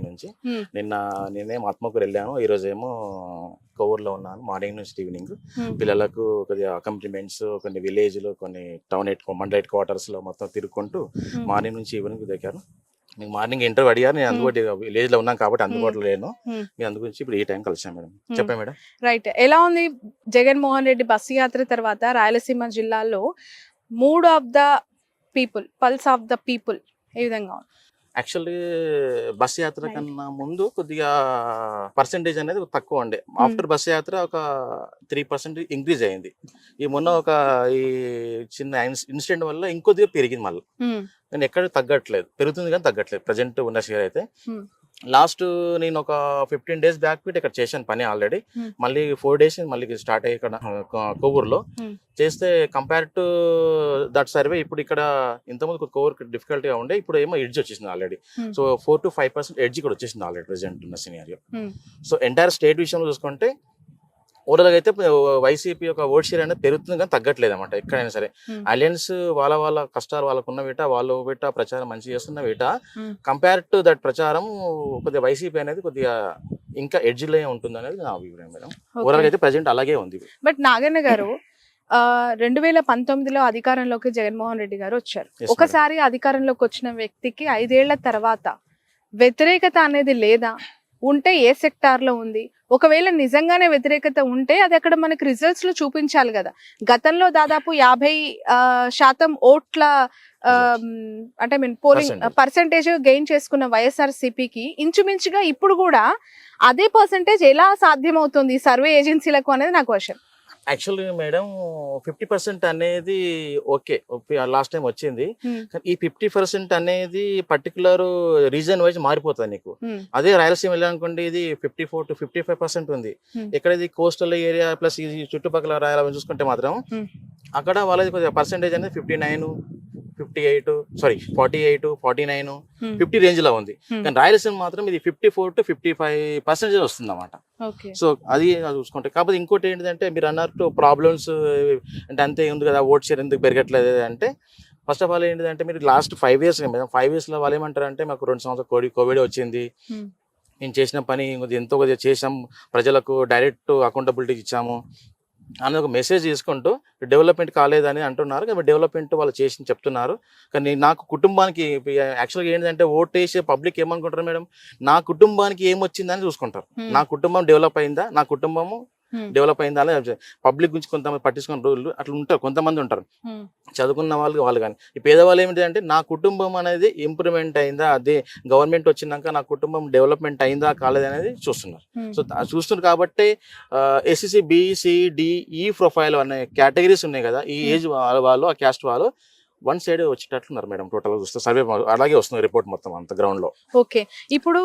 నుంచి నేనేమో ఆత్మకూరు వెళ్ళాను. ఈరోజేమో కొవ్వూరులో ఉన్నాను. మార్నింగ్ నుంచి ఈవినింగ్ పిల్లలకు కొద్దిగా అకంప్లిమెంట్స్, కొన్ని విలేజ్లు, కొన్ని టౌన్ మండల్ హెడ్ క్వార్టర్స్లో మొత్తం తిరుగుకుంటూ మార్నింగ్ నుంచి ఈవినింగ్ దగ్గర మీకు మార్నింగ్ ఇంటర్వ్యూ అడిగారు. నేను అందుబాటు విలేజ్ లో ఉన్నాను కాబట్టి అందుబాటులో లేను. మీరు అందు గురించి ఇప్పుడు ఈ టైం కలిసాను మేడం. చెప్పండి మేడం. రైట్. ఎలా ఉంది జగన్మోహన్ రెడ్డి బస్సు యాత్ర తర్వాత రాయలసీమ జిల్లాలో mood of the people, pulse of the people ఏ విధంగా ఉంది? యాక్చువల్లీ బస్ యాత్ర కన్నా ముందు కొద్దిగా పర్సంటేజ్ అనేది తక్కువ ఉండే. ఆఫ్టర్ బస్ యాత్ర ఒక 3% ఇంక్రీజ్ అయింది. ఈ మొన్న ఒక ఈ చిన్న ఇన్సిడెంట్ వల్ల ఇంకొద్దిగా పెరిగింది మళ్ళీ. కానీ ఎక్కడ తగ్గట్లేదు, పెరుగుతుంది కానీ తగ్గట్లేదు ప్రజెంట్ ఉన్న షేర్ అయితే. లాస్ట్ నేను ఒక 15 days బ్యాక్ ఇక్కడ చేశాను పని ఆల్రెడీ. మళ్ళీ 4 days మళ్ళీ స్టార్ట్ అయ్యి ఇక్కడ కొవ్వూరులో చేస్తే కంపేర్ టు దట్ సర్వే ఇప్పుడు ఇక్కడ ఇంతకుముందు కొవ్వూరు డిఫికల్ట్గా ఉండే, ఇప్పుడు ఏమో ఎడ్జ్ వచ్చేసింది ఆల్రెడీ. సో 4 to 5% ఎడ్జ్ కూడా వచ్చేసింది ఆల్రెడీ ప్రెసెంట్ ఉన్న సినారియో. సో ఎంటైర్ స్టేట్ విషయంలో చూసుకుంటే ఓవరాల్గా అయితే వైసీపీ యొక్క ఓట్ షేర్ అనేది పెరుగుతుంది కానీ తగ్గట్లేదు అనమాట. ఎక్కడైనా సరే అలయన్స్ వాళ్ళ కష్టాలు వాళ్ళకున్న వీట, వాళ్ళు వీట ప్రచారం మంచిగా చేస్తున్న వీట కంపేర్ టు దట్ ప్రచారం కొద్దిగా వైసీపీ అనేది కొద్దిగా ఇంకా ఎడ్జ్లో ఉంటుంది అనేది నా అభిప్రాయం మేడం. ఓవరాల్గా అయితే ప్రజెంట్ అలాగే ఉంది. బట్ నాగన్న గారు 2019లో అధికారంలోకి జగన్మోహన్ రెడ్డి గారు వచ్చారు. ఒకసారి అధికారంలోకి వచ్చిన వ్యక్తికి 5 ఏళ్ల తర్వాత వ్యతిరేకత అనేది లేదా? ఉంటే ఏ సెక్టార్ లో ఉంది? ఒకవేళ నిజంగానే వ్యతిరేకత ఉంటే అది అక్కడ మనకి రిజల్ట్స్ లో చూపించాలి కదా. గతంలో దాదాపు 50% ఓట్ల అంటే పోలింగ్ పర్సెంటేజ్ గెయిన్ చేసుకున్న వైఎస్ఆర్సీపీకి ఇంచుమించుగా ఇప్పుడు కూడా అదే పర్సెంటేజ్ ఎలా సాధ్యమవుతుంది సర్వే ఏజెన్సీలకు అనేది నా క్వశ్చన్. యాక్చువల్గా మేడం 50% అనేది ఓకే, లాస్ట్ టైం వచ్చింది. కానీ ఈ 50% అనేది పర్టికులర్ రీజన్ వైజ్ మారిపోతుంది నీకు. అదే రాయలసీమ వెళ్ళాలనుకోండి, ఇది 54 to 55% ఉంది. ఇక్కడ ఇది కోస్టల్ ఏరియా ప్లస్ ఈ చుట్టుపక్కల రాయాలని చూసుకుంటే మాత్రం అక్కడ వాళ్ళది కొద్దిగా పర్సెంటేజ్ అనేది 59, 58, 48, 49, 50 రేంజ్ లో ఉంది. కానీ రాయలసీమ మాత్రం ఇది 54 to 55% వస్తుంది అన్నమాట. సో అది చూసుకుంటే కాకపోతే ఇంకోటి ఏంటంటే మీరు అన్నట్టు ప్రాబ్లమ్స్ అంటే అంతే ఉంది కదా, ఓట్ షేర్ ఎందుకు పెరగట్లేదు అంటే ఫస్ట్ ఆఫ్ ఆల్ ఏంటంటే మీరు లాస్ట్ 5 years 5 years లో వాళ్ళు ఏమంటారంటే మాకు 2 సంవత్సరాలు కోవిడ్ వచ్చింది, నేను చేసిన పని ఎంతో కొద్దిగా చేసాం, ప్రజలకు డైరెక్ట్ అకౌంటబిలిటీ ఇచ్చాము అని ఒక మెసేజ్ తీసుకుంటూ డెవలప్మెంట్ కాలేదని అంటున్నారు. కాబట్టి డెవలప్మెంట్ వాళ్ళు చేసి చెప్తున్నారు. కానీ నాకు కుటుంబానికి యాక్చువల్గా ఏంటంటే ఓట్ వేసే పబ్లిక్ ఏమనుకుంటారు మేడం, నా కుటుంబానికి ఏమొచ్చిందని చూసుకుంటారు. నా కుటుంబం డెవలప్ అయిందా, నా కుటుంబము డెవలప్ అయిందా అని పబ్లిక్ గురించి కొంతమంది పట్టించుకున్న రోజులు అట్లా ఉంటారు. కొంతమంది ఉంటారు చదువుకున్న వాళ్ళు కానీ. ఈ పేదవాళ్ళు ఏమిటంటే నా కుటుంబం అనేది ఇంప్రూవ్మెంట్ అయిందా, అదే గవర్నమెంట్ వచ్చినాక నా కుటుంబం డెవలప్మెంట్ అయిందా కాలేదు అనేది చూస్తున్నారు. సో చూస్తున్నారు కాబట్టి ఎస్సీసీ BC-D-E ప్రొఫైల్ అనే కేటగిరీస్ ఉన్నాయి కదా, ఈ ఏజ్ వాళ్ళు, ఆ క్యాస్ట్ వాళ్ళు వన్ సైడ్ వచ్చేటట్లున్నారు మేడం. టోటల్ చూస్తే సర్వే అలాగే వస్తుంది రిపోర్ట్ మొత్తం అంత గ్రౌండ్ లో. ఓకే, ఇప్పుడు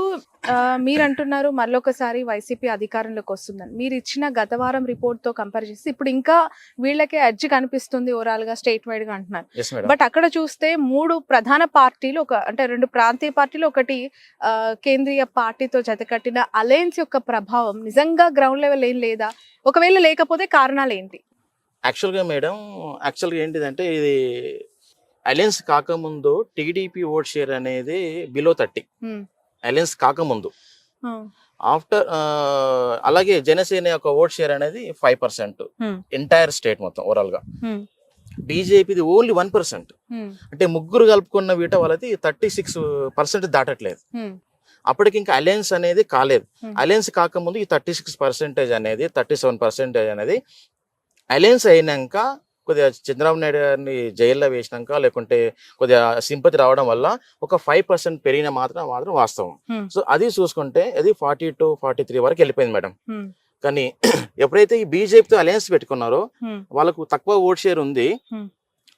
మీరు అంటున్నారు మళ్ళొకసారి వైసీపీ అధికారంలోకి వస్తుందని. మీరు ఇచ్చిన గత వారం రిపోర్ట్ తో కంపేర్ చేసి ఇప్పుడు ఇంకా వీళ్ళకే అడ్జి కనిపిస్తుంది ఓవరాల్ గా స్టేట్ వైడ్ గా అంటున్నారు. బట్ అక్కడ చూస్తే 3 ప్రధాన పార్టీలు, అంటే 2 ప్రాంతీయ పార్టీలు, ఒకటి కేంద్రీయ పార్టీతో జతకట్టిన అలయన్స్ యొక్క ప్రభావం నిజంగా గ్రౌండ్ లెవెల్ ఏం లేదా? ఒకవేళ లేకపోతే కారణాలు ఏంటి? యాక్చువల్గా మేడం ఏంటిదంటే ఇది అలయన్స్ కాకముందు టీడీపీ ఓట్ షేర్ అనేది బిలో 30, అలయన్స్ కాకముందు. ఆఫ్టర్ అలాగే జనసేన యొక్క ఓట్ షేర్ అనేది 5% ఎంటైర్ స్టేట్ మొత్తం ఓవరాల్ గా. బీజేపీది ఓన్లీ 1%. అంటే ముగ్గురు కలుపుకున్న వీట వాళ్ళది 36% దాటట్లేదు. అప్పటికి ఇంకా అలయన్స్ అనేది కాలేదు. అలయన్స్ కాకముందు ఈ 36% అనేది 37% అనేది అలయన్స్ అయినాక కొద్దిగా చంద్రబాబు నాయుడు గారిని జైల్లో వేసినాక లేకుంటే కొద్దిగా సింపతి రావడం వల్ల ఒక 5% పెరిగిన మాత్రం వాస్తవం. సో అది చూసుకుంటే అది 42-43 వరకు వెళ్ళిపోయింది మేడం. కానీ ఎప్పుడైతే ఈ బీజేపీతో అలయన్స్ పెట్టుకున్నారో వాళ్ళకు తక్కువ ఓట్ షేర్ ఉంది.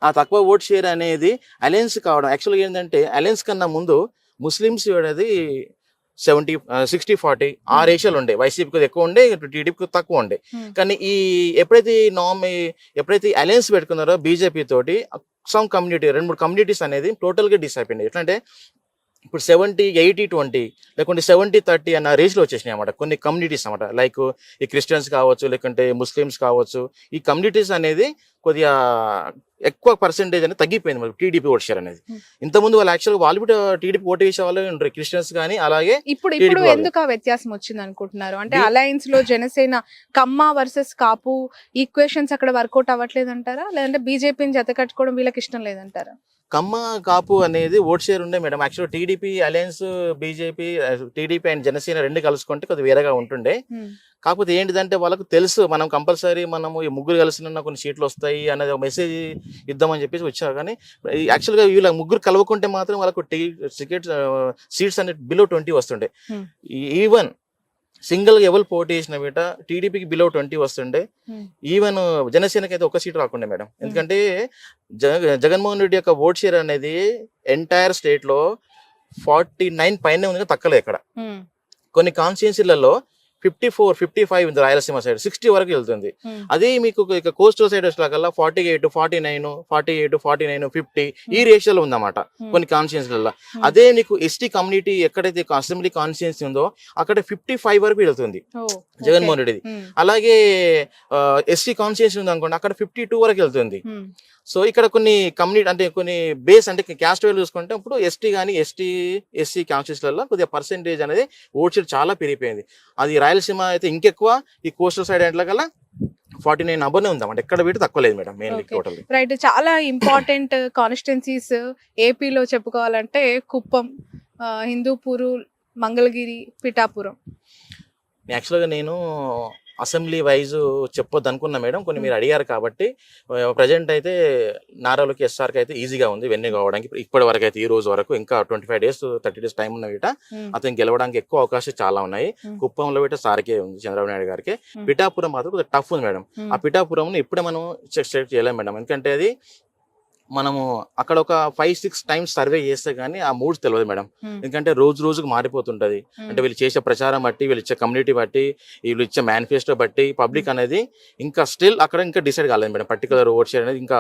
ఆ తక్కువ ఓట్ షేర్ అనేది అలయన్స్ కావడం యాక్చువల్గా ఏంటంటే అలయన్స్ కన్నా ముందు ముస్లిమ్స్ అనేది 60-40 ఆ రేషియోలు ఉండే. వైసీపీకి ఎక్కువ ఉండే, టీడీపీకి తక్కువ ఉండే. కానీ ఎప్పుడైతే అలయన్స్ పెట్టుకున్నారో బీజేపీ తోటి సమ్ కమ్యూనిటీ 2-3 కమ్యూనిటీస్ అనేది టోటల్ గా డిస్ అయిపోయింది. ఎట్లంటే ఇప్పుడు 70-80-20 లేకుంటే 70-30 అన్న రేషియోలో వచ్చేసినాయి అన్నమాట కొన్ని కమ్యూనిటీస్ అన్నమాట. లైక్ ఈ క్రిస్టియన్స్ కావచ్చు, లేకుంటే ముస్లిమ్స్ కావచ్చు, ఈ కమ్యూనిటీస్ అనేది కొద్దిగా ఎక్కువ పర్సెంటేజ్ అనేది తగ్గిపోయింది మరి టీడీపీ ఓట్ షేర్ అనేది. ఇంతకుముందు వాళ్ళు యాక్చువల్గా వాళ్ళు కూడా టీడీపీ ఓటు వేసే వాళ్ళు ఉంటారు, క్రిస్టియన్స్ కానీ. అలాగే ఇప్పుడు TDP వాళ్ళు. ఎందుకు ఆ వ్యత్యాసం వచ్చింది అనుకుంటున్నారు? అంటే అలయన్స్ లో జనసేన కమ్మ వర్సెస్ కాపు ఈక్వేషన్స్ అక్కడ వర్కౌట్ అవ్వట్లేదు అంటారా, లేదంటే బీజేపీని జత కట్టుకోవడం వీళ్ళకి ఇష్టం లేదంటారా? కమ్మ కాపు అనేది ఓట్ షేర్ ఉండే madam. Actual TDP alliance, BJP, TDP and Janasena రెండు కలుసుకుంటే కొద్దిగా వేరేగా ఉంటుండే. కాకపోతే ఏంటిదంటే వాళ్ళకు తెలుసు మనం కంపల్సరీ మనము ఈ ముగ్గురు కలిసిన కొన్ని సీట్లు వస్తాయి అనేది ఒక మెసేజ్ ఇద్దామని చెప్పేసి వచ్చారు. కానీ యాక్చువల్గా వీళ్ళ ముగ్గురు కలవకుంటే మాత్రం వాళ్ళకు టికెట్ సీట్స్ అనేది బిలో 20 వస్తుండే. ఈవెన్ సింగిల్ గా ఎవరు పోటీ చేసిన బేట టీడీపీకి బిలో 20 వస్తుండే. ఈవెన్ జనసేనకి అయితే ఒక సీట్ రాకుండే మేడం. ఎందుకంటే జగన్మోహన్ రెడ్డి యొక్క ఓట్ షేర్ అనేది ఎంటైర్ స్టేట్ లో 49 పైన ఉంది, తక్కలేదు ఎక్కడ. కొన్ని కాన్స్టిట్యున్సీలలో 54, 55 ఉంది రాయలసీమ సైడ్, 60 వరకు వెళ్తుంది. అదే మీకు ఇక కోస్టల్ సైడ్ వచ్చేలాగల్లా 48, 49, 48, 49, 50 ఈ రేషియోలో ఉందన్నమాట కొన్ని కాన్స్టిట్యున్సీలలో. అదే నీకు ఎస్టీ కమ్యూనిటీ ఎక్కడైతే అసెంబ్లీ కాన్స్టిట్యున్సీ ఉందో అక్కడ 55 వరకు వెళ్తుంది జగన్మోహన్ రెడ్డిది. అలాగే ఎస్టీ కాన్స్టిట్యున్సీ ఉంది అనుకోండి, అక్కడ 52 వరకు వెళ్తుంది. సో ఇక్కడ కొన్ని కమ్యూనిటీ అంటే కొన్ని బేస్ అంటే క్యాస్ట్ వైజ్ చూసుకుంటే ఇప్పుడు ఎస్టీ కానీ ఎస్సీ కాన్స్టిట్యూన్సీలలో కొద్దిగా పర్సెంటేజ్ అనేది ఓట్ షేర్ చాలా పెరిగిపోయింది. అది రాయలసీమ అయితే ఇంకెక్కువ, ఈ కోస్టల్ సైడ్ అంటే కల్లా 49 అబర్నే ఉందామంటే ఎక్కడ పెట్టి తక్కువ లేదు మేడం. Mainly total right. చాలా ఇంపార్టెంట్ కాన్స్టిట్యున్సీస్ ఏపీలో చెప్పుకోవాలంటే కుప్పం, హిందూపూరు, మంగళగిరి, పిఠాపురం. యాక్చువల్గా నేను అసెంబ్లీ వైజ్ చెప్పొద్దు అనుకున్నా మేడం, కొన్ని మీరు అడిగారు కాబట్టి. ప్రజెంట్ అయితే నారా లోకేష్ ఎస్ఆర్కి అయితే ఈజీగా ఉంది వెన్నీ కావడానికి. ఇప్పటి వరకు అయితే ఈ రోజు వరకు ఇంకా 25 days 30 days టైం ఉన్న వీట అతను గెలవడానికి ఎక్కువ అవకాశాలు చాలా ఉన్నాయి. కుప్పంలో వీట సార్కే ఉంది, చంద్రబాబు నాయుడు గారికి. పిఠాపురం మాత్రం కొద్దిగా టఫ్ ఉంది మేడం. ఆ పిఠాపురం ఇప్పుడే మనం చెక్ చేయలేం మేడం, ఎందుకంటే అది మనము అక్కడ ఒక 5-6 times సర్వే చేస్తే గానీ ఆ మూడ్స్ తెలియదు మేడం. ఎందుకంటే రోజుకు మారిపోతుంటది. అంటే వీళ్ళు చేసే ప్రచారం బట్టి, వీళ్ళు ఇచ్చే కమ్యూనిటీ బట్టి, వీళ్ళు ఇచ్చే మేనిఫెస్టో బట్టి పబ్లిక్ అనేది ఇంకా స్టిల్ అక్కడ ఇంకా డిసైడ్ కాలేదు మేడం. పర్టికులర్ ఓట్ షేర్ అనేది ఇంకా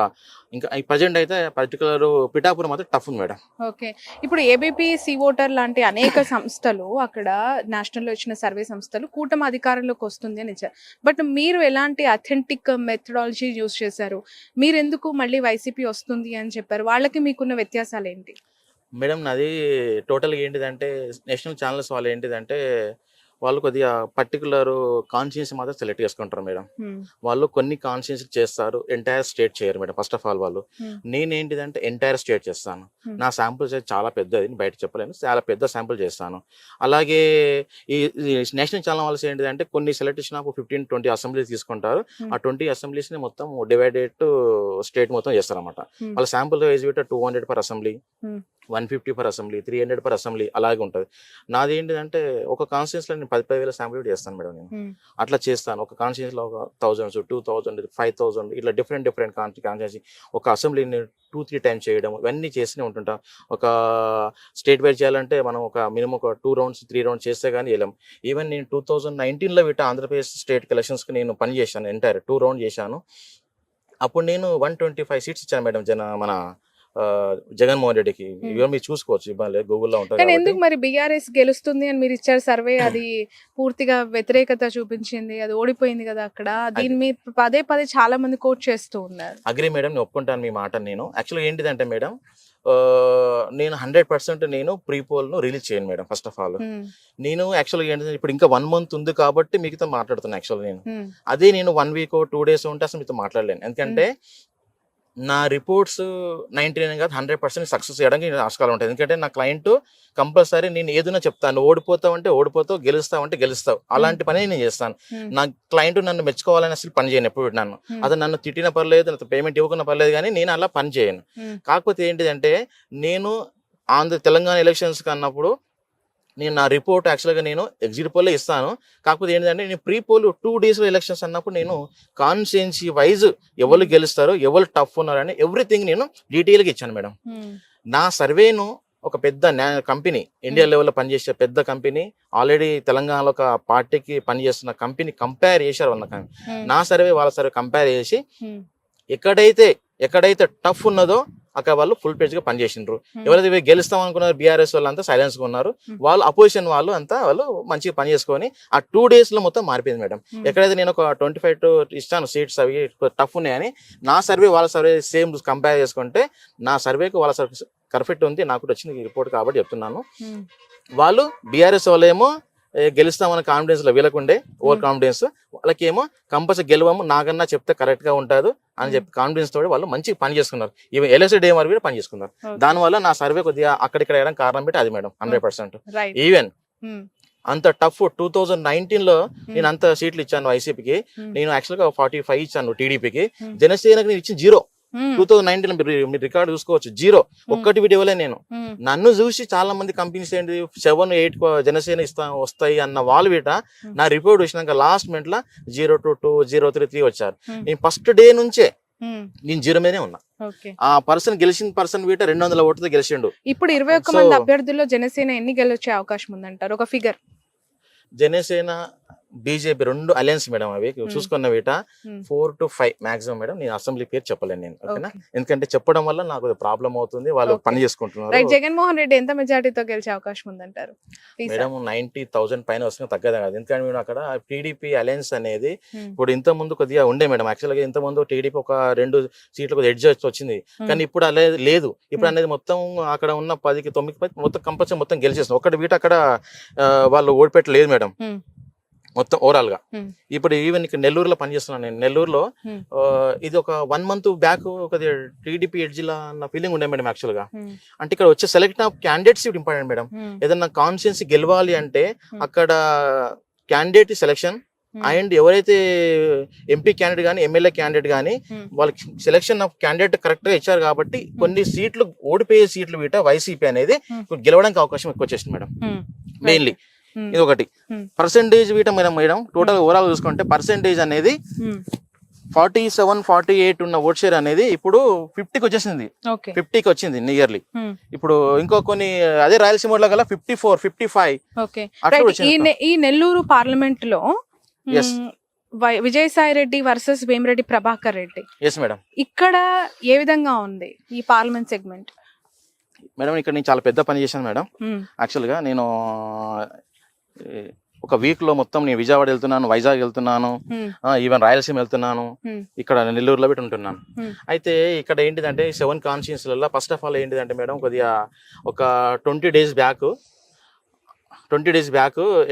ప్రజెంట్ అయితే పర్టికులర్ పిఠాపురం మాత్రం టఫ్ ఉంది మేడం. ఓకే. ఇప్పుడు ఏబీపీ సి ఓటర్ లాంటి అనేక సంస్థలు అక్కడ నేషనల్ లో ఇచ్చిన సర్వే సంస్థలు కూటమి అధికారంలోకి వస్తుంది అని ఇచ్చారు. బట్ మీరు ఎలాంటి అథెంటిక్ మెథడాలజీ యూజ్ చేశారు? మీరు ఎందుకు మళ్ళీ వైసీపీ వస్తుంది అని చెప్పారు? వాళ్ళకి మీకున్న వ్యత్యాసాలు ఏంటి మేడం? నాది టోటల్గా ఏంటిదంటే నేషనల్ ఛానల్స్ వాళ్ళు ఏంటిదంటే వాళ్ళు కొద్దిగా పర్టికులర్ కాన్స్టిట్యున్సీ మాత్రం సెలెక్ట్ చేసుకుంటారు మేడం. వాళ్ళు కొన్ని కాన్స్టిట్యున్సీ చేస్తారు, ఎంటైర్ స్టేట్ చేయరు మేడం. ఫస్ట్ ఆఫ్ ఆల్ వాళ్ళు, నేనేంటిదంటే ఎంటైర్ స్టేట్ చేస్తాను. నా శాంపుల్ సైజ్ చాలా పెద్దది, బయట చెప్పలేను, చాలా పెద్ద శాంపుల్ చేస్తాను. అలాగే ఈ నేషనల్ ఛానల్ వాళ్ళు ఏంటిదంటే కొన్ని సెలెక్ట్ చేసిన 15-20 అసెంబ్లీస్ తీసుకుంటారు. ఆ 20 అసెంబ్లీస్ ని మొత్తం డివైడెడ్ టు స్టేట్ మొత్తం చేస్తారు అనమాట. వాళ్ళ sample wise 200 per assembly, 150 per assembly, 300 per assembly అలాగే ఉంటుంది. నాది ఏంటిదంటే ఒక కాన్స్టిట్యున్సీలో నేను 10,000 శాంపుల్ చేస్తాను మేడం. నేను అట్లా చేస్తాను. ఒక కాన్స్టిట్యున్సీలో ఒక 1000, 2000, 5000 ఇట్లా డిఫరెంట్ కాన్స్టిట్యున్సీ ఒక అసెంబ్లీని 2-3 times చేయడం ఇవన్నీ చేస్తూనే ఉంటుంటాం. ఒక స్టేట్ వైజ్ చేయాలంటే మనం ఒక మినిమం ఒక 2 rounds 3 rounds చేస్తే కానీ వెళ్ళాం. ఈవెన్ నేను 2019లో వీట ఆంధ్రప్రదేశ్ స్టేట్ ఎలక్షన్స్కి నేను పని చేశాను, ఎంటైర్ 2 rounds చేశాను. అప్పుడు నేను 125 seats ఇచ్చాను మేడం మన జగన్మోహన్ రెడ్డికి. ఇవన్నీ మీరు చూసుకోవచ్చు, ఇబ్బంది గూగుల్లో ఉంటుంది. కానీ ఎందుకు మరి బీఆర్ఎస్ గెలుస్తుంది అని మీరు ఇచ్చారు సర్వే, అది పూర్తిగా వ్యతిరేకత చూపించింది, అది ఓడిపోయింది కదా అక్కడ. దీన్ని మీరు పదే చాలా మంది కోట్ చేస్తూ ఉన్నారు. అగ్రి మేడం, నేను ఒప్పుకుంటాను మీ మాట. నేను యాక్చువల్గా ఏంటిదంటే మేడం, నేను 100% నేను ప్రీపోల్ను రిలీజ్ చేయను మేడం. ఫస్ట్ ఆఫ్ ఆల్ నేను యాక్చువల్గా ఏంటంటే ఇప్పుడు ఇంకా 1 month ఉంది కాబట్టి మీతో మాట్లాడుతున్నాను. యాక్చువల్గా నేను అదే నేను 1 week 2 days ఉంటే అసలు మీతో మాట్లాడలేను. ఎందుకంటే నా రిపోర్ట్స్ 99 కాదు 100% సక్సెస్ చేయడానికి ఆస్కారం ఉంటుంది. ఎందుకంటే నా క్లయింట్ కంపల్సరీ నేను ఏదైనా చెప్తాను, ఓడిపోతావు అంటే ఓడిపోతావు, గెలుస్తావు అంటే గెలుస్తావు, అలాంటి పని నేను చేస్తాను. నా క్లయింట్ నన్ను మెచ్చుకోవాలని అసలు పని చేయను ఎప్పుడు. అతను నన్ను తిట్టిన పర్లేదు, నాకు పేమెంట్ ఇవ్వకున్న పర్లేదు, కానీ నేను అలా పని చేయను. కాకపోతే ఏంటిదంటే నేను తెలంగాణ ఎలక్షన్స్ అన్నప్పుడు నేను నా రిపోర్ట్ యాక్చువల్గా నేను ఎగ్జిట్ పోల్లో ఇస్తాను. కాకపోతే ఏంటంటే నేను ప్రీ పోల్ 2 days ఎలక్షన్స్ అన్నప్పుడు నేను కాన్స్టిట్యున్సీ వైజ్ ఎవరు గెలుస్తారో, ఎవరు టఫ్ ఉన్నారని ఎవ్రీథింగ్ నేను డీటెయిల్గా ఇచ్చాను మేడం. నా సర్వేను ఒక పెద్ద కంపెనీ, ఇండియా లెవెల్లో పనిచేసే పెద్ద కంపెనీ, ఆల్రెడీ తెలంగాణలో ఒక పార్టీకి పనిచేస్తున్న కంపెనీ కంపేర్ చేశారు వాళ్ళ నా సర్వే వాళ్ళ సర్వే కంపేర్ చేసి ఎక్కడైతే టఫ్ ఉన్నదో అక్కడ వాళ్ళు ఫుల్ పేజ్ గా పనిచేసిండ్రు. ఎవరైతే గెలుస్తాం అనుకున్నారు బీఆర్ఎస్ వాళ్ళు అంతా సైలెన్స్ గా ఉన్నారు. వాళ్ళు అపోజిషన్ వాళ్ళు అంతా వాళ్ళు మంచిగా పని చేసుకొని ఆ 2 days లో మొత్తం మారిపోయింది మేడం. ఎక్కడైతే నేను ఒక 25 ఇస్తాను సీట్స్ అవి టఫ్ ఉన్నాయని, నా సర్వే వాళ్ళ సర్వే సేమ్ కంపేర్ చేసుకుంటే నా సర్వేకి వాళ్ళ సర్వే పర్ఫెక్ట్ ఉంది, నాకు వచ్చిన రిపోర్ట్ కాబట్టి చెప్తున్నాను. వాళ్ళు బీఆర్ఎస్ వాళ్ళేమో గెలుస్తామన్న కాన్ఫిడెన్స్ లో వీళ్ళకుండే ఓవర్ కాన్ఫిడెన్స్, వాళ్ళకేమో కంపల్సరీ గెలవము నాకన్నా చెప్తే కరెక్ట్ గా ఉంటుంది అని చెప్పి కాన్ఫిడెన్స్ తోటి వాళ్ళు మంచిగా పని చేసుకున్నారు. ఈవెన్ ఎల్ఎస్సీ డేమర్ కూడా పని చేసుకున్నారు. దానివల్ల నా సర్వే కొద్దిగా అక్కడిక్కడ వేయడం కారణం పెట్టి అది మేడం 100%. ఈవెన్ అంత టఫ్ 2019 లో నేను అంత సీట్లు ఇచ్చాను వైసీపీకి, నేను యాక్చువల్ గా 45 ఇచ్చాను టీడీపీకి, జనసేనకి నేను ఇచ్చిన 0. 2019 మీరు రికార్డు చూసుకోవచ్చు, 0 ఒక్కటి వీడియోలే. నేను నన్ను చూసి చాలా మంది కంపెనీస్ ఏంటి 7-8 జనసేన వస్తాయి అన్న వాళ్ళు వీట నా రిపోర్ట్ వచ్చినాక లాస్ట్ మినిట్ లా 0-2, 0-3 వచ్చారు. నేను ఫస్ట్ డే నుంచే నేను 0 మీదనే ఉన్నా. ఆ పర్సన్ గెలిచిన పర్సన్ వీట 200 ఓట్లతో గెలిచిండు. ఇప్పుడు 21 మంది అభ్యర్థుల్లో జనసేన ఎన్ని గెలిచే అవకాశం ఉందంటారు, ఒక figure? Janasena BJP 2 alliance madam, అవి చూసుకున్న వీట 4 to 5 మాక్సిమం మేడం. నేను అసెంబ్లీ పేరు చెప్పలేను నేను, ఓకేనా, ఎందుకంటే చెప్పడం వల్ల నాకు ప్రాబ్లం అవుతుంది, వాళ్ళు పని చేసుకుంటున్నారు. జగన్మోహన్ రెడ్డి ఎంత మెజారిటీతో గెలిచే అవకాశం ఉందంటారు? మేడం 90,000 పైన వస్తుంది, తగ్గదు కదా. ఎందుకంటే మేము అక్కడ టీడీపీ అలయన్స్ అనేది ఇప్పుడు ఇంత ముందు కొద్దిగా ఉండే మేడం. యాక్చువల్ గా ఇంత ముందు టీడీపీ ఒక 2 సీట్లు కొద్దిగా ఎడ్జ్ వచ్చింది, కానీ ఇప్పుడు అలా లేదు. ఇప్పుడు అనేది మొత్తం అక్కడ ఉన్న 10కి 9 మొత్తం కంపల్సరీ మొత్తం గెలిచేస్తుంది. ఒకటి వీట అక్కడ వాళ్ళు ఓడిపెట్టలేదు మేడం మొత్తం ఓవరాల్ గా. ఇప్పుడు ఈవెన్ ఇక్కడ నెల్లూరులో పనిచేస్తున్నాను నేను. నెల్లూరులో ఇది ఒక 1 month బ్యాక్ కొద్దిగా టీడీపీ ఎడ్జిలా అన్న ఫీలింగ్ ఉండే మేడం యాక్చువల్ గా. అంటే ఇక్కడ వచ్చే select of candidates important madam. ఏదన్నా కాన్స్టిట్యున్సీ గెలవాలి అంటే అక్కడ క్యాండిడేట్ సెలెక్షన్ అండ్ ఎవరైతే ఎంపీ క్యాండిడేట్ కానీ ఎమ్మెల్యే క్యాండిడేట్ కానీ వాళ్ళకి సెలెక్షన్ ఆఫ్ క్యాండిడేట్ కరెక్ట్ గా ఇచ్చారు కాబట్టి కొన్ని సీట్లు ఓడిపోయే సీట్లు వీట వైసీపీ అనేది గెలవడానికి అవకాశం ఎక్కువ వచ్చేసింది మేడం. మెయిన్లీ ఇది ఒకటి. పర్సెంటేజ్ వీట మేడం టోటల్ ఓవరాల్ చూసుకుంటే పర్సెంటేజ్ అనేది 47-48 ఉన్న ఓట్ షేర్ అనేది ఇప్పుడు 50కి వచ్చేసింది, 50కి వచ్చింది నియర్లీ. ఇప్పుడు ఇంకో కొన్ని అదే రాయలసీమ లో గల 54-55. ఈ నెల్లూరు పార్లమెంట్ లో Vijayasai Reddy versus Vemireddy Prabhakar Reddy, yes madam, ఇక్కడ ఏ విధంగా ఉంది ఈ పార్లమెంట్ సెగ్మెంట్? మేడం ఇక్కడ నేను చాలా పెద్ద పని చేశాను మేడం. యాక్చువల్ గా నేను ఒక వీక్ లో మొత్తం నేను విజయవాడ వెళ్తున్నాను, వైజాగ్ వెళ్తున్నాను, ఈవెన్ రాయలసీమ వెళ్తున్నాను, ఇక్కడ నెల్లూరులో పెట్టి ఉంటున్నాను. అయితే ఇక్కడ ఏంటిదంటే 7 కాన్స్టిట్యున్సీలలో ఫస్ట్ ఆఫ్ ఆల్ ఏంటిదంటే మేడం కొద్దిగా ఒక 20 days బ్యాక్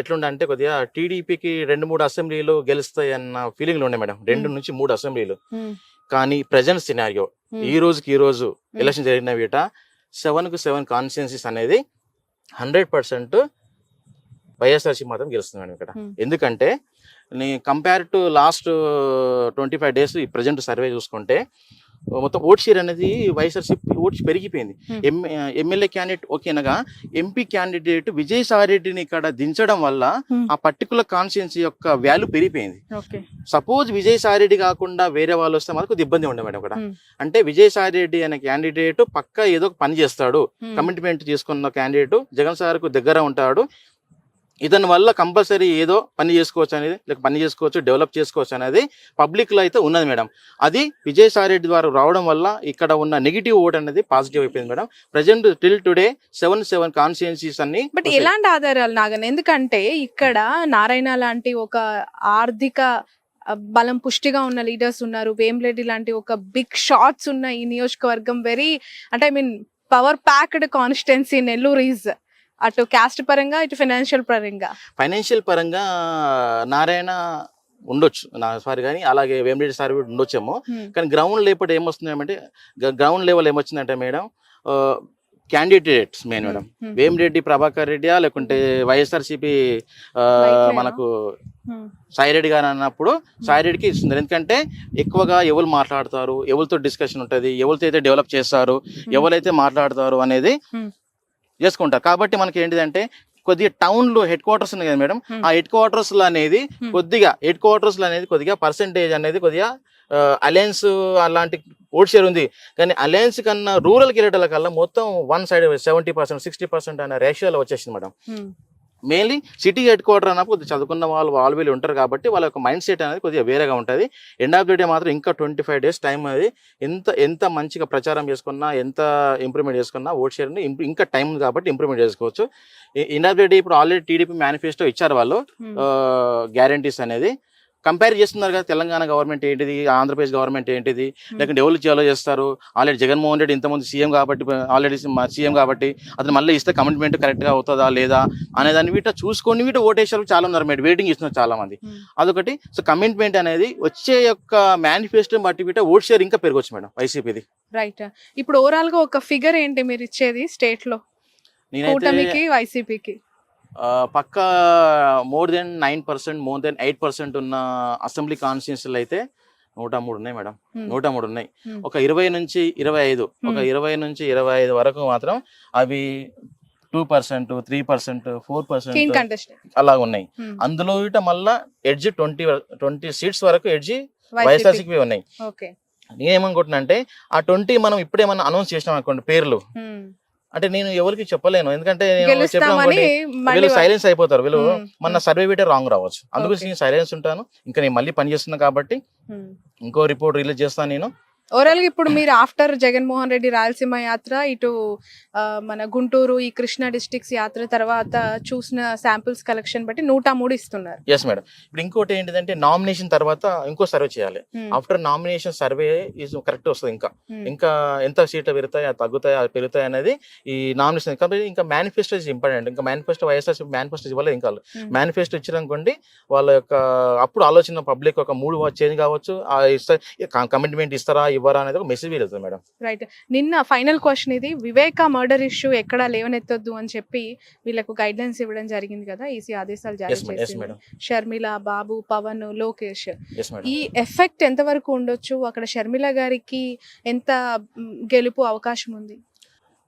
ఎట్లుండే కొద్దిగా టీడీపీకి 2-3 అసెంబ్లీలు గెలుస్తాయి అన్న ఫీలింగ్లు ఉండే మేడం, 2 నుంచి 3 అసెంబ్లీలు. కానీ ప్రజెంట్ సినారియో ఈ రోజు ఎలక్షన్ జరిగిన వీట 7 కాన్స్టిట్యున్సీస్ అనేది 100% వైఎస్ఆర్సీ మాత్రం గెలుస్తుంది మేడం ఇక్కడ. ఎందుకంటే నీ కంపేర్ టు లాస్ట్ 25 days ఈ ప్రజెంట్ సర్వే చూసుకుంటే మొత్తం ఓట్ షేర్ అనేది వైఎస్ఆర్సీపీ ఓట్స్ పెరిగిపోయింది. ఎమ్మెల్యే క్యాండిడేట్ ఓకేనగా ఎంపీ క్యాండిడేట్ విజయసాయి రెడ్డిని ఇక్కడ దించడం వల్ల ఆ పర్టికులర్ కాన్స్టిట్యున్సీ యొక్క వాల్యూ పెరిగిపోయింది. సపోజ్ విజయసాయి రెడ్డి కాకుండా వేరే వాళ్ళు వస్తే మనకు ఇబ్బంది ఉండే మేడం ఇక్కడ. అంటే విజయసాయి రెడ్డి అనే క్యాండిడేట్ పక్కా ఏదో పని చేస్తాడు, కమిట్మెంట్ చేసుకున్న క్యాండిడేట్, జగన్ సార్ కు దగ్గర ఉంటాడు, ఇతని వల్ల కంపల్సరీ ఏదో పని చేసుకోవచ్చు అనేది, లేక పని చేసుకోవచ్చు, డెవలప్ చేసుకోవచ్చు అనేది పబ్లిక్ లో అయితే ఉన్నది మేడం. అది విజయసాయి రెడ్డి ద్వారా రావడం వల్ల ఇక్కడ ఉన్న నెగిటివ్ ఓట్ అనేది పాజిటివ్ అయిపోయింది madam. Present till today 7 constituencies అన్ని. బట్ ఎలాంటి ఆధారాలు నాగన్? ఎందుకంటే ఇక్కడ నారాయణ లాంటి ఒక ఆర్థిక బలం పుష్టిగా ఉన్న లీడర్స్ ఉన్నారు, వేమిరెడ్డి లాంటి ఒక బిగ్ షాట్స్ ఉన్న ఈ నియోజకవర్గం వెరీ అంటే power packed constituency Nellore is. అటు క్యాస్ట్ పరంగా ఇటు ఫైనాన్షియల్ పరంగా నారాయణ ఉండొచ్చు సారీ, కానీ అలాగే వేమిరెడ్డి సార్ కూడా ఉండొచ్చేమో. కానీ గ్రౌండ్ లెవెల్ ఏమొస్తుందంటే ఏమొచ్చిందంటే madam candidates main madam Vemireddy Prabhakar రెడ్డియా లేకుంటే వైఎస్ఆర్సీపీ మనకు సాయి రెడ్డి గారు అన్నప్పుడు సాయి రెడ్డికి ఇస్తుంది. ఎందుకంటే ఎక్కువగా ఎవరు మాట్లాడతారు, ఎవరితో డిస్కషన్ ఉంటుంది, ఎవరితో అయితే డెవలప్ చేస్తారు, ఎవరైతే మాట్లాడతారు అనేది చేసుకుంటారు. కాబట్టి మనకి ఏంటిదంటే కొద్దిగా టౌన్ లో హెడ్ క్వార్టర్స్ ఉన్నాయి కదా మేడం, ఆ హెడ్ క్వార్టర్స్ లో అనేది కొద్దిగా పర్సెంటేజ్ అనేది కొద్దిగా అలయన్స్ అలాంటి ఓట్ షేర్ ఉంది. కానీ అలయన్స్ కన్నా రూరల్ కిరీటాల కల్లా మొత్తం 1 side 70%, 60% అనే రేషియోలో వచ్చేసింది madam. Mainly city head quarter అన్నప్పుడు కొద్దిగా చదువుకున్న వాళ్ళు వీళ్ళు ఉంటారు కాబట్టి వాళ్ళ యొక్క మైండ్ సెట్ అనేది కొద్దిగా వేరేగా ఉంటుంది. ఎండ్ ఆఫ్ ది డే మాత్రం ఇంకా 25 days టైం అది ఎంత మంచిగా ప్రచారం చేసుకున్నా, ఎంత ఇంప్రూవ్మెంట్ చేసుకున్నా ఓట్ షేర్ని ఇంకా టైం ఉంది కాబట్టి ఇంప్రూవ్మెంట్ చేసుకోవచ్చు. ఎండ్ ఆఫ్ ది డే ఇప్పుడు ఆల్రెడీ టీడీపీ మేనిఫెస్టో ఇచ్చారు వాళ్ళు, గ్యారంటీస్ అనేది కంపేర్ చేస్తున్నారు కదా, తెలంగాణ గవర్నమెంట్ ఏంటిది, ఆంధ్రప్రదేశ్ గవర్నమెంట్ ఏంటిది, లేకుంటే ఎవరు చేయాలో చేస్తారు. ఆల్రెడీ జగన్మోహన్ రెడ్డి ఇంతమంది సీఎం కాబట్టి, ఆల్రెడీ సీఎం కాబట్టి అతను మళ్ళీ ఇస్తే కమిట్మెంట్ కరెక్ట్గా అవుతుందా లేదా అనేదాన్ని వీట చూసుకొని వీట ఓటేసారు చాలా ఉన్నారు మేడం, వెయిటింగ్ ఇస్తున్నారు చాలా మంది. అదొకటి. సో కమిట్మెంట్ అనేది వచ్చే యొక్క మేనిఫెస్టో బట్టి వీట ఓట్ షేర్ ఇంకా పెరగవచ్చు మేడం వైసీపీది. రైట్. ఇప్పుడు ఓవరాల్ గా ఒక ఫిగర్ ఏంటి మీరు ఇచ్చేది స్టేట్ లో కూటమికి వైసీపీకి? పక్కా మోర్ దెన్ 9%, మోర్ దెన్ 8% ఉన్న అసెంబ్లీ కాన్స్టిట్యూన్సీలు అయితే 103 ఉన్నాయి మేడం. 103 ఉన్నాయి. ఒక 20 నుంచి 25, ఒక 20 నుంచి 25 వరకు మాత్రం అవి 2%, 3%, 4% అలా ఉన్నాయి. అందులో ఇట మళ్ళా ఎడ్జ్ 20 సీట్స్ వరకు ఎడ్జ్ వైఎస్ఆర్సీపీ ఉన్నాయి. నేనేమనుకుంటున్నా అంటే ఆ 20 మనం ఇప్పుడేమన్నా అనౌన్స్ చేసినాం అనుకోండి పేర్లు, అంటే నేను ఎవరికి చెప్పలేను, ఎందుకంటే వీళ్ళు సైలెన్స్ అయిపోతారు. వీళ్ళు మన సర్వే వీటే రాంగ్ రావచ్చు, అందుకోసం నేను సైలెన్స్ ఉంటాను. ఇంకా నేను మళ్ళీ పని చేస్తున్నా కాబట్టి ఇంకో రిపోర్ట్ రిలీజ్ చేస్తాను నేను. ఓవరాల్ గా ఇప్పుడు మీరు ఆఫ్టర్ జగన్మోహన్ రెడ్డి రాయలసీమ యాత్ర, ఇటు మన గుంటూరు ఈ కృష్ణా డిస్ట్రిక్ట్స్ యాత్ర తర్వాత చూసిన శాంపిల్స్ కలెక్షన్ బట్టి 103 ఇస్తున్నారు. Yes madam. ఇప్పుడు ఇంకోటి ఏంటిదంటే నామినేషన్ తర్వాత ఇంకో సర్వే చేయాలి. After nomination survey is correct వస్తుంది. ఇంకా ఎంత సీట్లు పెరుగుతాయి, తగ్గుతాయి, పెరుగుతాయి అనేది ఈ నామినేషన్. కాబట్టి ఇంకా మేనిఫెస్టో ఇస్ ఇంపార్టెంట్. ఇంకా మేనిఫెస్టో వైఎస్ఆర్సీపీ మేనిఫెస్టో ఇవ్వాలి. ఇంకా మేనిఫెస్టో ఇచ్చారనుకోండి వాళ్ళ యొక్క అప్పుడు ఆలోచన పబ్లిక్ ఒక మూడు చేంజ్ కావచ్చు, కమిట్మెంట్ ఇస్తారా ఇవ్వరా అనేది ఒక మెసేజ్ వెళ్తుంది మేడం. రైట్. నిన్న ఫైనల్ క్వశ్చన్ ఇది, వివేక మర్డర్ ఇష్యూ ఎక్కడా లేవనెత్తొద్దు అని చెప్పి వీళ్ళకు గైడ్ లైన్స్ ఇవ్వడం జరిగింది కదా, ఈసీ ఆదేశాలు జారీ చేసింది. షర్మిల, బాబు, పవన్, లోకేష్, ఈ ఎఫెక్ట్ ఎంత వరకు ఉండొచ్చు? అక్కడ షర్మిల గారికి ఎంత గెలుపు అవకాశం ఉంది?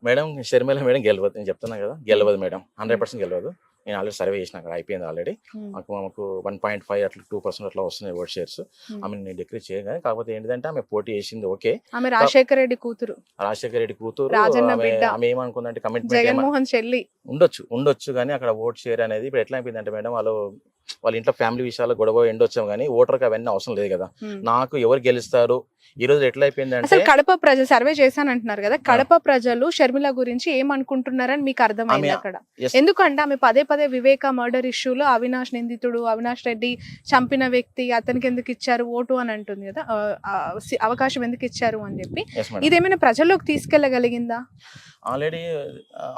మేడం షర్మిల మేడం గెలవదు, నేను చెప్తున్నా కదా, గెలవదు మేడం, 100% గెలవదు. నేను ఆల్రెడీ సర్వే చేసిన, అక్కడ అయిపోయింది ఆల్రెడీ. మాకు 1.5 అట్లా 2% అట్లా వస్తున్నాయి ఓట్ షేర్స్. ఆమె నేను డిక్రీజ్ చేయగానే, కాకపోతే ఏంటంటే ఆమె పోటీ చేసింది ఓకే. ఆమె రాజశేఖర రెడ్డి కూతురు, ఆమె ఏమనుకుందంటే కమిట్మెంట్ జగన్మోహన్ చెల్లి ఉండొచ్చు కానీ అక్కడ ఓట్ షేర్ అనేది ఇప్పుడు ఎట్లా అయిపోయిందంటే మేడం, వాళ్ళ ఇంట్లో ఫ్యామిలీ విషయాలు గొడవ ఎండొచ్చాం కానీ ఓటర్కి అవన్నీ అవసరం లేదు కదా. నాకు ఎవరు గెలుస్తారు ఈ రోజు ఎట్లా అయిపోయిందంటే, కడప ప్రజలు సర్వే చేశానంటున్నారు కదా, కడప ప్రజలు షర్మిల గురించి ఏమనుకుంటున్నారని మీకు అర్థమైంది అక్కడ? ఎందుకంటే ఆమె పదే పదే వివేక మర్డర్ ఇష్యూలో అవినాష్ నిందితుడు, అవినాష్ రెడ్డి చంపిన వ్యక్తి, అతనికి ఎందుకు ఇచ్చారు ఓటు అని అంటుంది కదా, అవకాశం ఎందుకు ఇచ్చారు అని చెప్పి. ఇదేమైనా ప్రజల్లోకి తీసుకెళ్లగలిగిందా?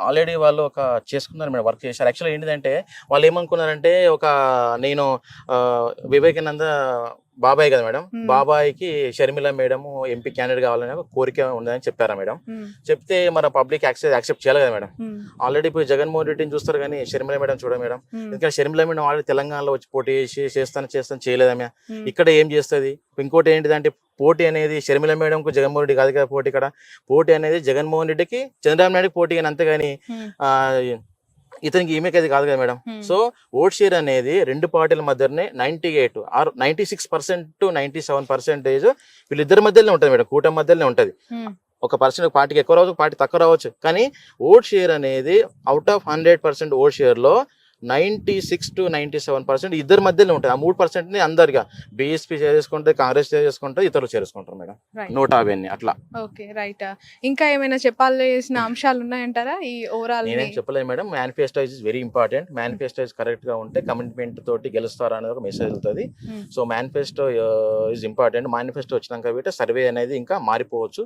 ఆల్రెడీ వాళ్ళు ఒక చేసుకున్నారు మేడం, వర్క్ చేశారు. యాక్చువల్గా ఏంటిదంటే వాళ్ళు ఏమనుకున్నారంటే, నేను వివేకానంద బాబాయ్ కదా మేడం, బాబాయ్కి షర్మిల మేడం ఎంపీ క్యాండిడేట్ కావాలనే ఒక కోరిక ఉందని చెప్పారా మేడం. చెప్తే మన పబ్లిక్ యాక్సెప్ట్ చేయాలి కదా మేడం. ఆల్రెడీ ఇప్పుడు జగన్మోహన్ రెడ్డిని చూస్తారు కానీ షర్మిల మేడం చూడ మేడం. ఎందుకంటే షర్మిల మేడం ఆల్రెడీ తెలంగాణలో వచ్చి పోటీ చేసి చేస్తాను చేయలేదమ్మ, ఇక్కడ ఏం చేస్తుంది. ఇంకోటి ఏంటిదంటే పోటీ అనేది షర్మిల మేడంకు జగన్మోహన్ రెడ్డి కాదు కదా పోటీ, ఇక్కడ పోటీ అనేది జగన్మోహన్ రెడ్డికి చంద్రబాబు నాయుడుకి పోటీ కానీ, అంతేగాని ఇతనికి ఈమెకైతే కాదు కదా మేడం. సో ఓట్ షేర్ అనేది రెండు పార్టీల మధ్యనే 98 ఆర్ 96% to 97% వీళ్ళిద్దరి మధ్యలోనే ఉంటుంది మేడం, కూటమి మధ్యలోనే ఉంటుంది. ఒక పర్సెంట్ పార్టీకి ఎక్కువ రావచ్చు, పార్టీ తక్కువ రావచ్చు, కానీ ఓట్ షేర్ అనేది అవుట్ ఆఫ్ 100% ఓట్ షేర్ లో 96 to 97% ఇద్దరి మధ్యలో ఉంటుంది. ఆ 3% అందరిగా బీఎస్పీ చేసుకుంటే, కాంగ్రెస్ చేసుకుంటే, ఇతరులు చేసుకుంటారు మేడం. 150 అట్లా. Okay right. ఇంకా ఏమైనా చెప్పాల్సిన అంశాలు ఉన్నాయంటారా ఈ ఓవరాల్? నేనేం చెప్పలేదు madam. Manifesto is very important. Manifesto correct గా ఉంటే కమిట్మెంట్ తోటి గెలుస్తారా అనేది ఒక మెసేజ్ వెళ్తుంది. So manifesto is important. Manifesto వచ్చినాక వీట సర్వే అనేది ఇంకా మారిపోవచ్చు,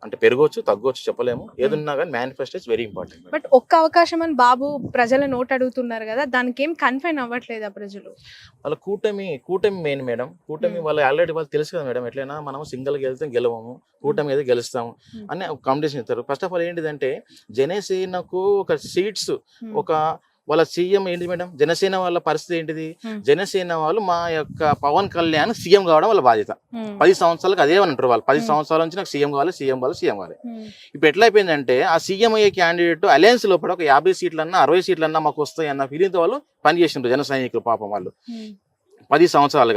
అంటే పెరగవచ్చు, తగ్గవచ్చు, చెప్పలేము. ఏదున్నా కానీ manifesto is very important. But ఒక్క అవకాశం అని బాబు ప్రజల నోట్ అడుగుతున్నారు కదా, దానికి ఏం కన్ఫైన్ అవ్వట్లేదా ప్రజలు? వాళ్ళ కూటమి మెయిన్ మేడం. కూటమి వాళ్ళు ఆల్రెడీ వాళ్ళు తెలుసు కదా మేడం, ఎట్లయినా మనం సింగిల్ గెలిస్తే గెలవము, కూటమి అయితే గెలుస్తాము అని కాంపిటీషన్ ఇస్తారు. ఫస్ట్ ఆఫ్ ఆల్ ఏంటిదంటే జనసేనకు ఒక సీట్స్, ఒక వాళ్ళ సీఎం ఏంటి మేడం, జనసేన వాళ్ళ పరిస్థితి ఏంటిది, జనసేన వాళ్ళు మా యొక్క పవన్ కళ్యాణ్ సీఎం కావడం వాళ్ళ బాధ్యత. 10 సంవత్సరాలకు అదే అంటారు వాళ్ళు, 10 సంవత్సరాల నుంచి నాకు సీఎం కావాలి. ఇప్పుడు ఎట్లా అయిపోయిందంటే ఆ సీఎం అయ్యే క్యాండిడేట్ అలయన్స్ లోపల ఒక 50 సీట్లన్నా 60 సీట్లన్నా మాకు వస్తాయి అన్న ఫీలింగ్తో వాళ్ళు పనిచేసిండ్రు జన సైనికులు. పాపం వాళ్ళు 10 సంవత్సరాలుగా